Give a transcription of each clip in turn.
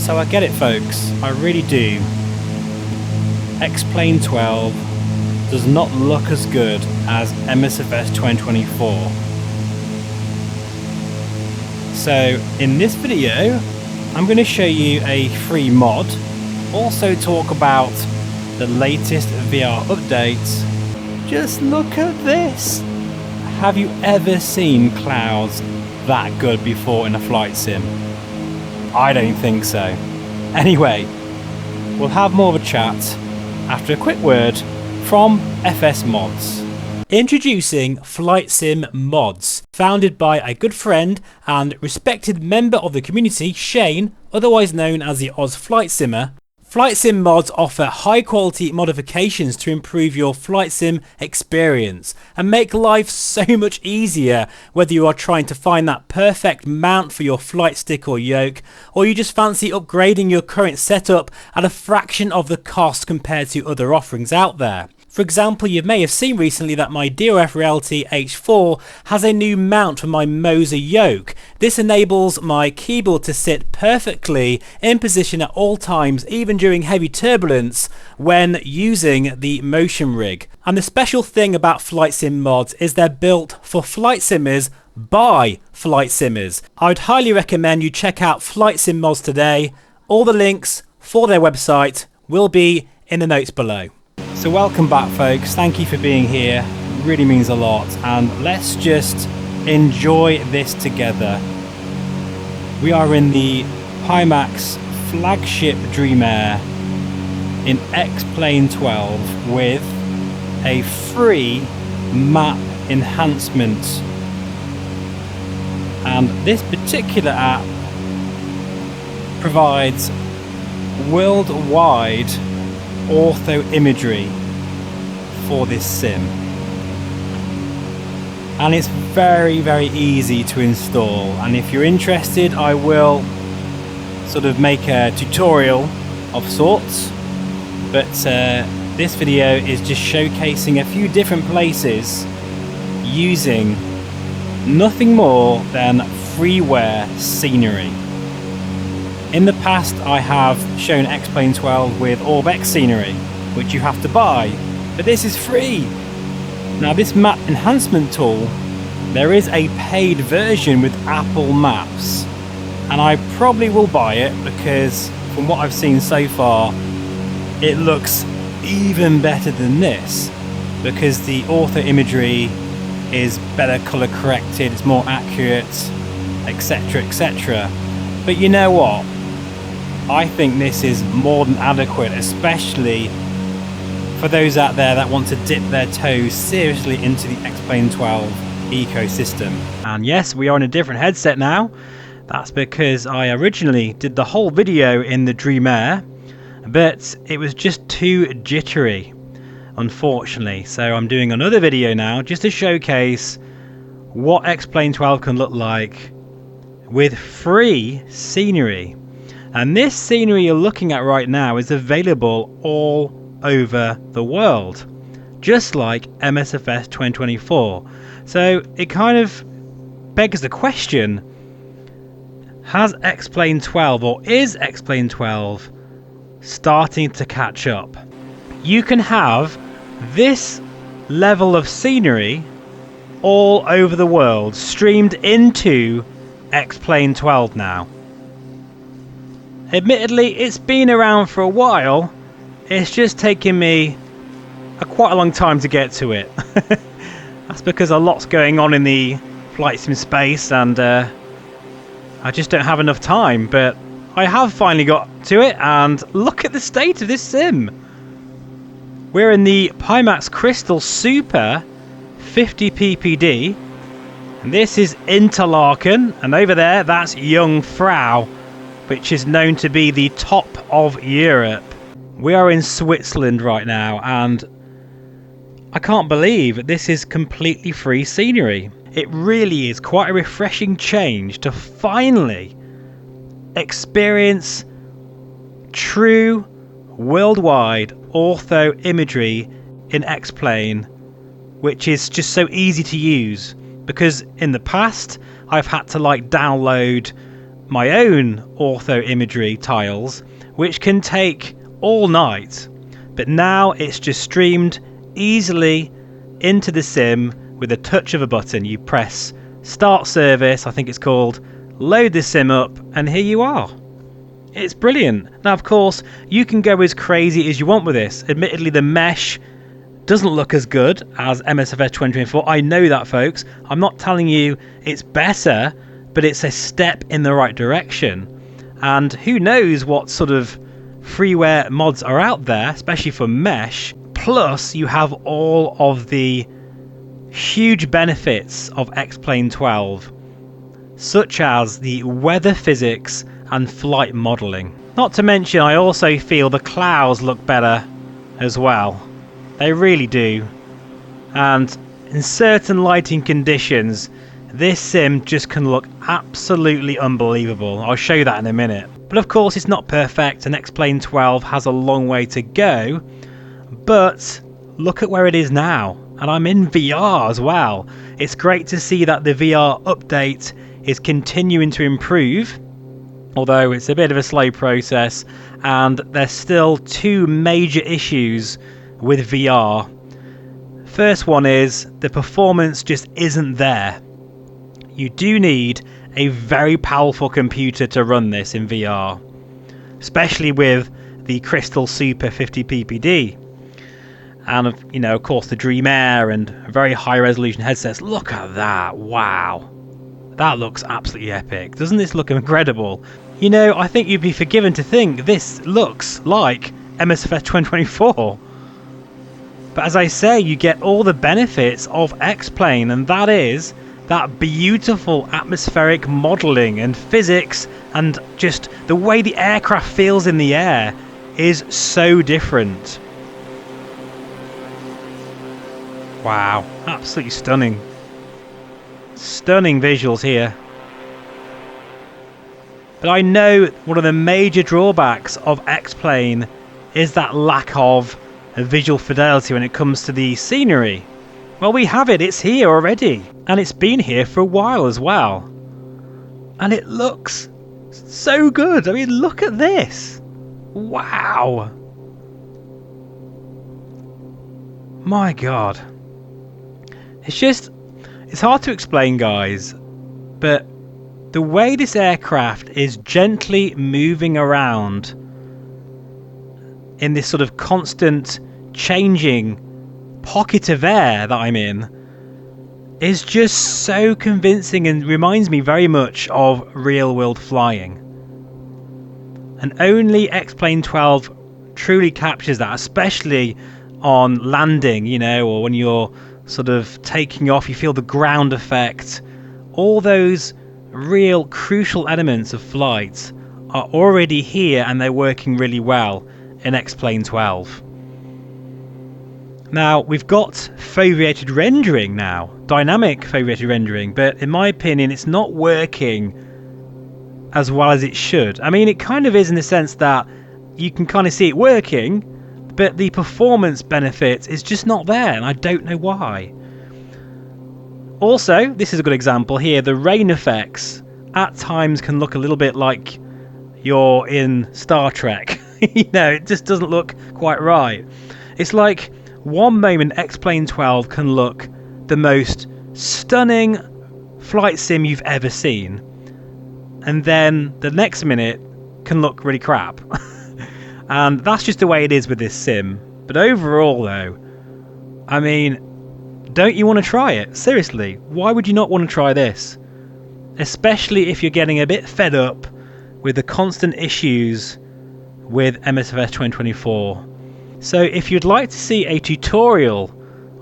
So I get it, folks, I really do. X-Plane 12 does not look as good as MSFS 2024. So in this video, I'm going to show you a free mod, also talk about the latest VR updates. Just look at this! Have you ever seen clouds that good before in a flight sim? I don't think so. Anyway, we'll have more of a chat after a quick word from FS Mods. Introducing FlightSim Mods, founded by a good friend and respected member of the community, Shane, otherwise known as the Oz Flight Simmer. FlightSim Mods offer high quality modifications to improve your flight sim experience and make life so much easier, whether you are trying to find that perfect mount for your flight stick or yoke, or you just fancy upgrading your current setup at a fraction of the cost compared to other offerings out there. For example, you may have seen recently that my DOF Reality H4 has a new mount for my Moser yoke. This enables my keyboard to sit perfectly in position at all times, even during heavy turbulence when using the motion rig. And the special thing about FlightSim Mods is they're built for flight simmers by flight simmers. I would highly recommend you check out FlightSim Mods today. All the links for their website will be in the notes below. So welcome back, folks, thank you for being here, it really means a lot, and let's just enjoy this together. We are in the Pimax flagship Dream Air in X-Plane 12 with a free map enhancement, and this particular app provides worldwide ortho imagery for this sim, and it's very easy to install. And if you're interested, I will sort of make a tutorial of sorts, but this video is just showcasing a few different places using nothing more than freeware scenery. In the past, I have shown X-Plane 12 with Orbex scenery, which you have to buy, but this is free. Now, this map enhancement tool, there is a paid version with Apple Maps, and I probably will buy it because from what I've seen so far, it looks even better than this because the ortho imagery is better color corrected, it's more accurate, etc, etc. But you know what? I think this is more than adequate, especially for those out there that want to dip their toes seriously into the X-Plane 12 ecosystem. And yes, we are in a different headset now. That's because I originally did the whole video in the Dream Air, but it was just too jittery, unfortunately. So I'm doing another video now just to showcase what X-Plane 12 can look like with free scenery. And this scenery you're looking at right now is available all over the world, just like MSFS 2024. So it kind of begs the question, has X-Plane 12 or is X-Plane 12 starting to catch up? You can have this level of scenery all over the world streamed into X-Plane 12 now. Admittedly, it's been around for a while, it's just taken me quite a long time to get to it. That's because a lot's going on in the flight sim space and I just don't have enough time, but I have finally got to it, and look at the state of this sim. We're in the Pimax Crystal Super 50 ppd, and this is Interlaken, and over there that's Jungfrau, which is known to be the top of Europe. We are in Switzerland right now, and I can't believe this is completely free scenery. It really is quite a refreshing change to finally experience true worldwide ortho imagery in X-Plane, which is just so easy to use, because in the past I've had to like download my own ortho imagery tiles, which can take all night, but now it's just streamed easily into the sim with a touch of a button. You press start service, I think it's called, load the sim up, and here you are. It's brilliant. Now, of course, you can go as crazy as you want with this. Admittedly, the mesh doesn't look as good as MSFS 2024. I know that, folks. I'm not telling you it's better, but it's a step in the right direction. And who knows what sort of freeware mods are out there, especially for mesh. Plus, you have all of the huge benefits of X-Plane 12, such as the weather physics and flight modelling. Not to mention, I also feel the clouds look better as well. They really do. And in certain lighting conditions, this sim just can look absolutely unbelievable. I'll show you that in a minute. But of course, it's not perfect, and X-Plane 12 has a long way to go. But look at where it is now. And I'm in VR as well. It's great to see that the VR update is continuing to improve, although it's a bit of a slow process, and there's still two major issues with VR. First one is the performance just isn't there. You do need a very powerful computer to run this in VR, especially with the Crystal Super 50 ppd. And, you know, of course, the Dream Air and very high resolution headsets. Look at that. Wow. That looks absolutely epic. Doesn't this look incredible? You know, I think you'd be forgiven to think this looks like MSFS 2024. But as I say, you get all the benefits of X-Plane, and that is that beautiful atmospheric modelling and physics, and just the way the aircraft feels in the air is so different. Wow, absolutely stunning. Stunning visuals here. But I know one of the major drawbacks of X-Plane is that lack of visual fidelity when it comes to the scenery. Well, we have it, it's here already. And it's been here for a while as well. And it looks so good. I mean, look at this. Wow. My God. It's hard to explain, guys, but the way this aircraft is gently moving around in this sort of constant changing pocket of air that I'm in is just so convincing and reminds me very much of real world flying. And only X-Plane 12 truly captures that, especially on landing, you know, or when you're sort of taking off, you feel the ground effect. All those real crucial elements of flight are already here, and they're working really well in X-Plane 12. Now, we've got foveated rendering now, dynamic foveated rendering, but in my opinion, it's not working as well as it should. I mean, it kind of is in the sense that you can kind of see it working, but the performance benefit is just not there, and I don't know why. Also, this is a good example here, the rain effects at times can look a little bit like you're in Star Trek. You know, it just doesn't look quite right. It's like one moment X-Plane 12 can look the most stunning flight sim you've ever seen, and then the next minute can look really crap. And that's just the way it is with this sim. But overall though, I mean, don't you want to try it? Seriously, why would you not want to try this? Especially if you're getting a bit fed up with the constant issues with MSFS 2024. So if you'd like to see a tutorial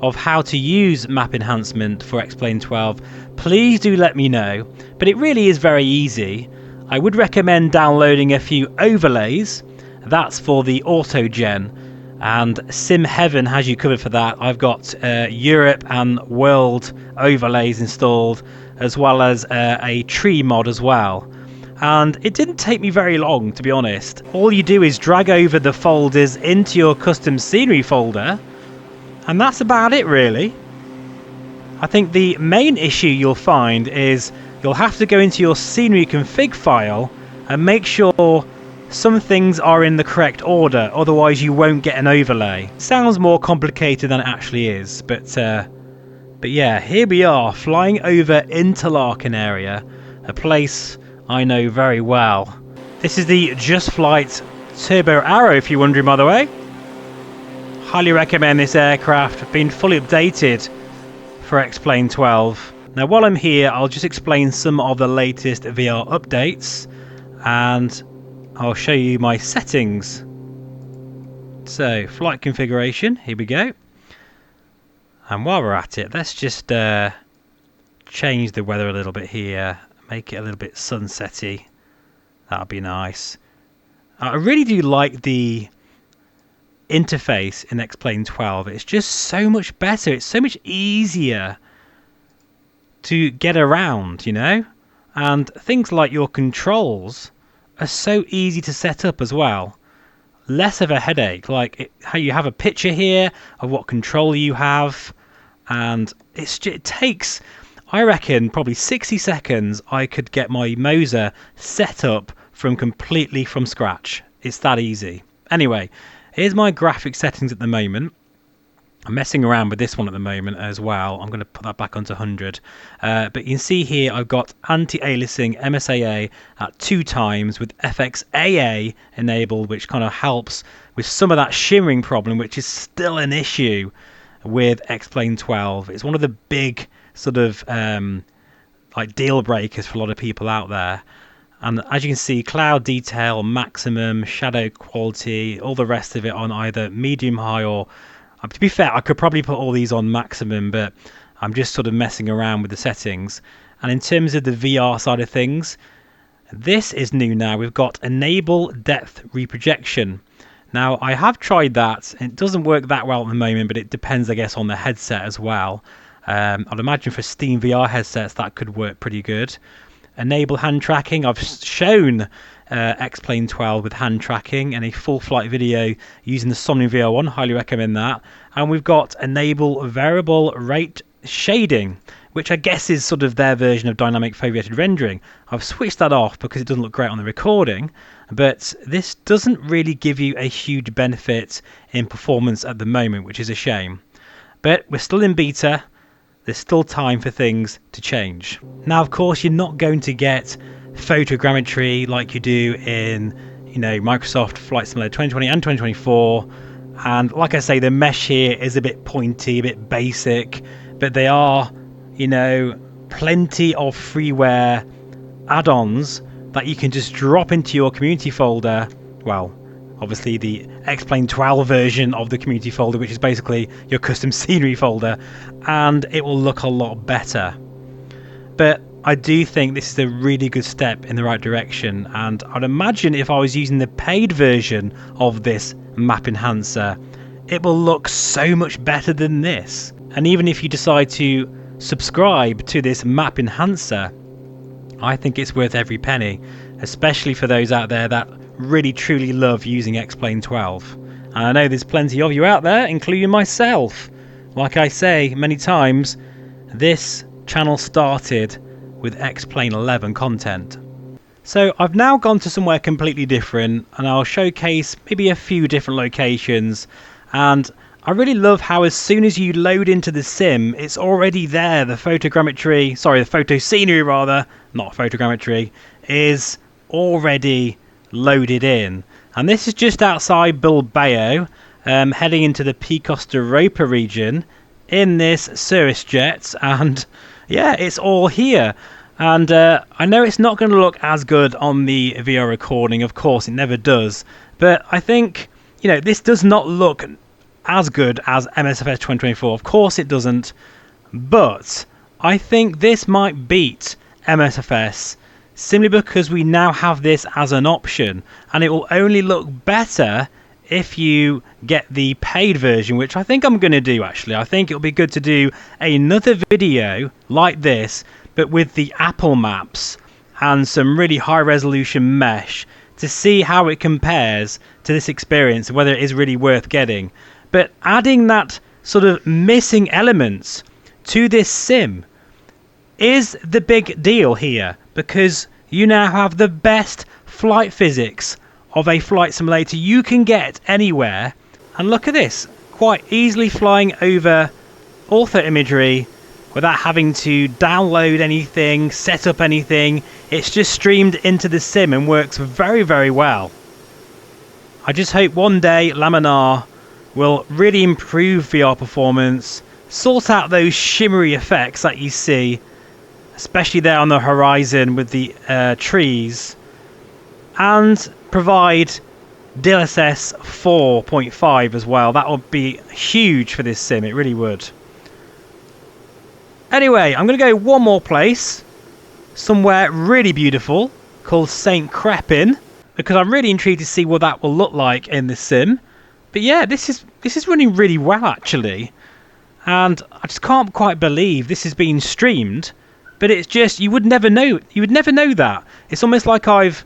of how to use map enhancement for X-Plane 12, please do let me know. But it really is very easy. I would recommend downloading a few overlays. That's for the auto gen, and Sim Heaven has you covered for that. I've got Europe and World overlays installed, as well as a tree mod as well. And it didn't take me very long, to be honest. All you do is drag over the folders into your custom scenery folder, and that's about it really. I think the main issue you'll find is you'll have to go into your scenery config file and make sure some things are in the correct order, otherwise you won't get an overlay. Sounds more complicated than it actually is, but yeah, here we are flying over Interlaken area, a place I know very well. This is the Just Flight Turbo Arrow, if you're wondering, by the way. Highly recommend this aircraft, been fully updated for X-Plane 12. Now while I'm here, I'll just explain some of the latest VR updates and I'll show you my settings. So, flight configuration, here we go. And while we're at it, let's just change the weather a little bit here, make it a little bit sunsetty. That'll be nice. I really do like the interface in X-Plane 12. It's just so much better. It's so much easier to get around, you know? And things like your controls are so easy to set up as well. Less of a headache. Like how you have a picture here of what control you have, and it takes, I reckon, probably 60 seconds I could get my Moser set up completely from scratch. It's that easy. Anyway, here's my graphic settings at the moment. I'm messing around with this one at the moment as well. I'm going to put that back onto 100. But you can see here I've got anti-aliasing MSAA at 2 times with FXAA enabled, which kind of helps with some of that shimmering problem, which is still an issue with X-Plane 12. It's one of the big sort of like deal breakers for a lot of people out there. And as you can see, cloud detail, maximum, shadow quality, all the rest of it on either medium, high, or to be fair, I could probably put all these on maximum, but I'm just sort of messing around with the settings. And in terms of the VR side of things, this is new now. We've got enable depth reprojection. Now, I have tried that. It doesn't work that well at the moment, but it depends, I guess, on the headset as well. I'd imagine for Steam VR headsets, that could work pretty good. Enable hand tracking. I've shown X-Plane 12 with hand tracking and a full flight video using the Somnium VR1. Highly recommend that. And we've got enable variable rate shading, which I guess is sort of their version of dynamic foveated rendering. I've switched that off because it doesn't look great on the recording, but this doesn't really give you a huge benefit in performance at the moment, which is a shame. But we're still in beta. There's still time for things to change. Now, of course, you're not going to get photogrammetry like you do in, you know, Microsoft Flight Simulator 2020 and 2024. And like I say, the mesh here is a bit pointy, a bit basic, but they are, you know, plenty of freeware add-ons that you can just drop into your community folder. Well, obviously the X-Plane 12 version of the community folder, which is basically your custom scenery folder, and it will look a lot better. But I do think this is a really good step in the right direction, and I'd imagine if I was using the paid version of this map enhancer, it will look so much better than this. And even if you decide to subscribe to this map enhancer, I think it's worth every penny, especially for those out there that really truly love using X-Plane 12. And I know there's plenty of you out there, including myself. Like I say many times, this channel started with X-Plane 11 content. So I've now gone to somewhere completely different, and I'll showcase maybe a few different locations. And I really love how as soon as you load into the sim, it's already there. The photogrammetry, sorry, the photo scenery rather, not photogrammetry, is already loaded in. And this is just outside Bilbao, heading into the Picos de Europa region in this Cirrus jet, and yeah, it's all here. And I know it's not going to look as good on the VR recording, of course it never does, but I think, you know, this does not look as good as MSFS 2024. Of course it doesn't, but I think this might beat MSFS simply because we now have this as an option, and it will only look better if you get the paid version, which I think I'm going to do actually. I think it'll be good to do another video like this, but with the Apple maps and some really high resolution mesh to see how it compares to this experience, whether it is really worth getting. But adding that sort of missing elements to this sim is the big deal here, because you now have the best flight physics of a flight simulator you can get anywhere. And look at this, quite easily flying over ortho imagery without having to download anything, set up anything. It's just streamed into the sim and works very, very well. I just hope one day Laminar will really improve VR performance, sort out those shimmery effects that you see, especially there on the horizon with the trees, and provide DLSS 4.5 as well. That would be huge for this sim, it really would. Anyway, I'm going to go one more place, somewhere really beautiful, called St. Crepin, because I'm really intrigued to see what that will look like in the sim. But yeah, this is running really well actually, and I just can't quite believe this is being streamed. But it's just, you would never know that. It's almost like I've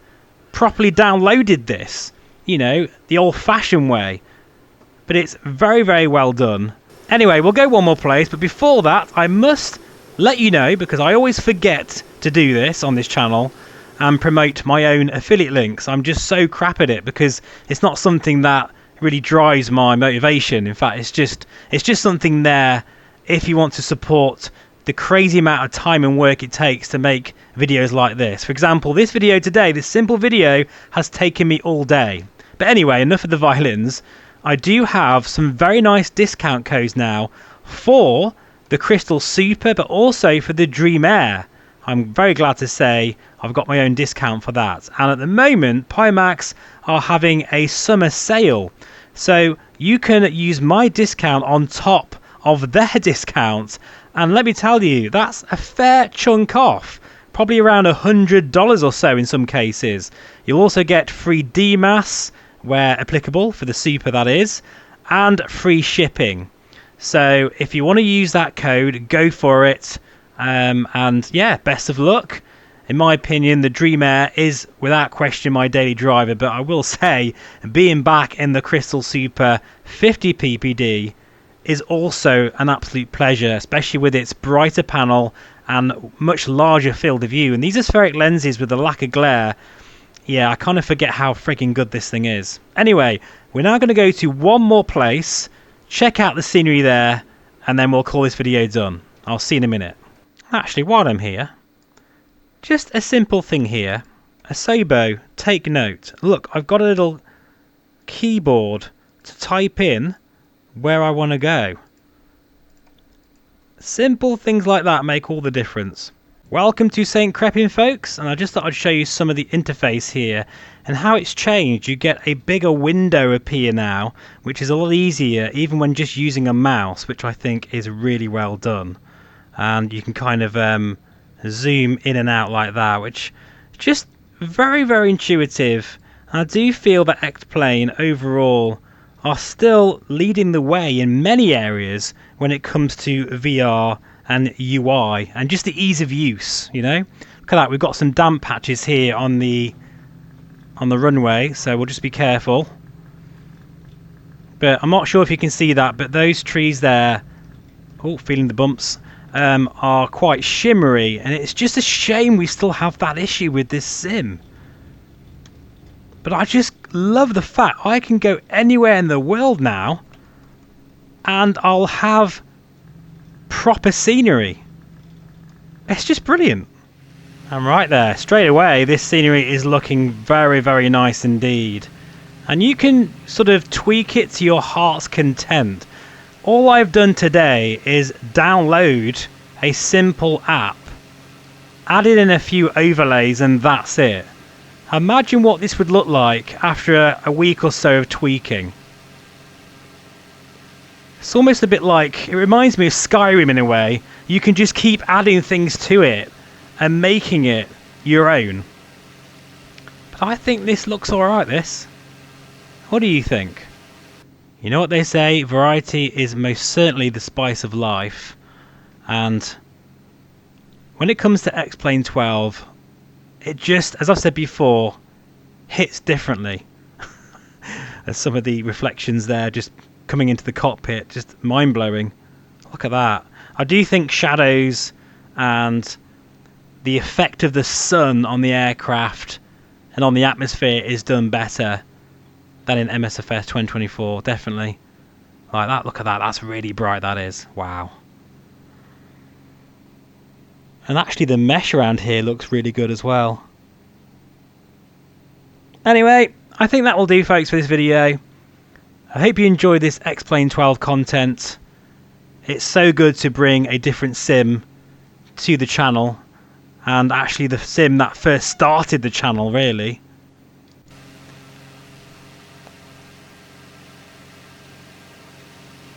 properly downloaded this, you know, the old-fashioned way. But it's very, very well done. Anyway, we'll go one more place, but before that, I must let you know, because I always forget to do this on this channel and promote my own affiliate links. I'm just so crap at it, because it's not something that really drives my motivation. In fact, it's just something there if you want to support the crazy amount of time and work it takes to make videos like this. For example, this video today, this simple video, has taken me all day. But anyway, enough of the violins. I do have some very nice discount codes now for the Crystal Super, but also for the Dream Air. I'm very glad to say I've got my own discount for that. And at the moment, Pimax are having a summer sale. So you can use my discount on top of their discount. And let me tell you, that's a fair chunk off. Probably around $100 or so in some cases. You'll also get free DMAS, where applicable, for the Super that is, and free shipping. So if you want to use that code, go for it. And yeah, best of luck. In my opinion, the Dream Air is without question my daily driver, but I will say, being back in the Crystal Super 50 ppd is also an absolute pleasure, especially with its brighter panel and much larger field of view. And these are spheric lenses with a lack of glare. Yeah, I kind of forget how freaking good this thing is. Anyway, we're now going to go to one more place, check out the scenery there, and then we'll call this video done. I'll see you in a minute. Actually, while I'm here, just a simple thing here. Asobo, take note. Look, I've got a little keyboard to type in where I want to go. Simple things like that make all the difference. Welcome to St. Crepin, folks, and I just thought I'd show you some of the interface here and how it's changed. You get a bigger window appear now, which is a lot easier even when just using a mouse, which I think is really well done. And you can kind of zoom in and out like that, which is just very, very intuitive. And I do feel that X-Plane overall are still leading the way in many areas when it comes to VR and UI and just the ease of use, you know. Look at that, we've got some damp patches here on the runway, so we'll just be careful. But I'm not sure if you can see that, but those trees there, oh, feeling the bumps, are quite shimmery, and it's just a shame we still have that issue with this sim. But I just love the fact I can go anywhere in the world now and I'll have proper scenery. It's just brilliant. And right there, straight away, this scenery is looking very, very nice indeed. And you can sort of tweak it to your heart's content. All I've done today is download a simple app, added in a few overlays, and that's it. Imagine what this would look like after a week or so of tweaking. It's almost a bit like, it reminds me of Skyrim in a way. You can just keep adding things to it and making it your own. But I think this looks alright, this. What do you think? You know what they say, variety is most certainly the spice of life. And when it comes to X-Plane 12, it just, as I've said before, hits differently. There's some of the reflections there just coming into the cockpit, just mind-blowing. Look at that. I do think shadows and the effect of the sun on the aircraft and on the atmosphere is done better than in MSFS 2024, definitely. Like that, look at that, that's really bright, that is. Wow. And actually the mesh around here looks really good as well. Anyway, I think that will do, folks, for this video. I hope you enjoyed this X-Plane 12 content. It's so good to bring a different sim to the channel, and actually the sim that first started the channel, really.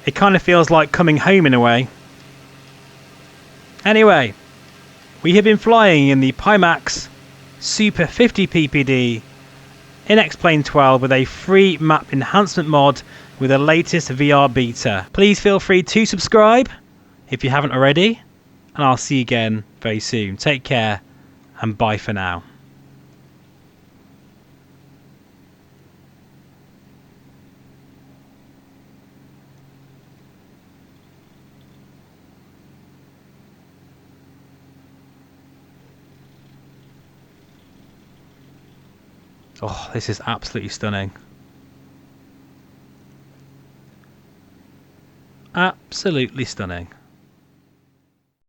It kind of feels like coming home in a way. Anyway, we have been flying in the Pimax Super 50 PPD in X-Plane 12 with a free map enhancement mod with the latest VR beta. Please feel free to subscribe if you haven't already, and I'll see you again very soon. Take care and bye for now. Oh, this is absolutely stunning. Absolutely stunning.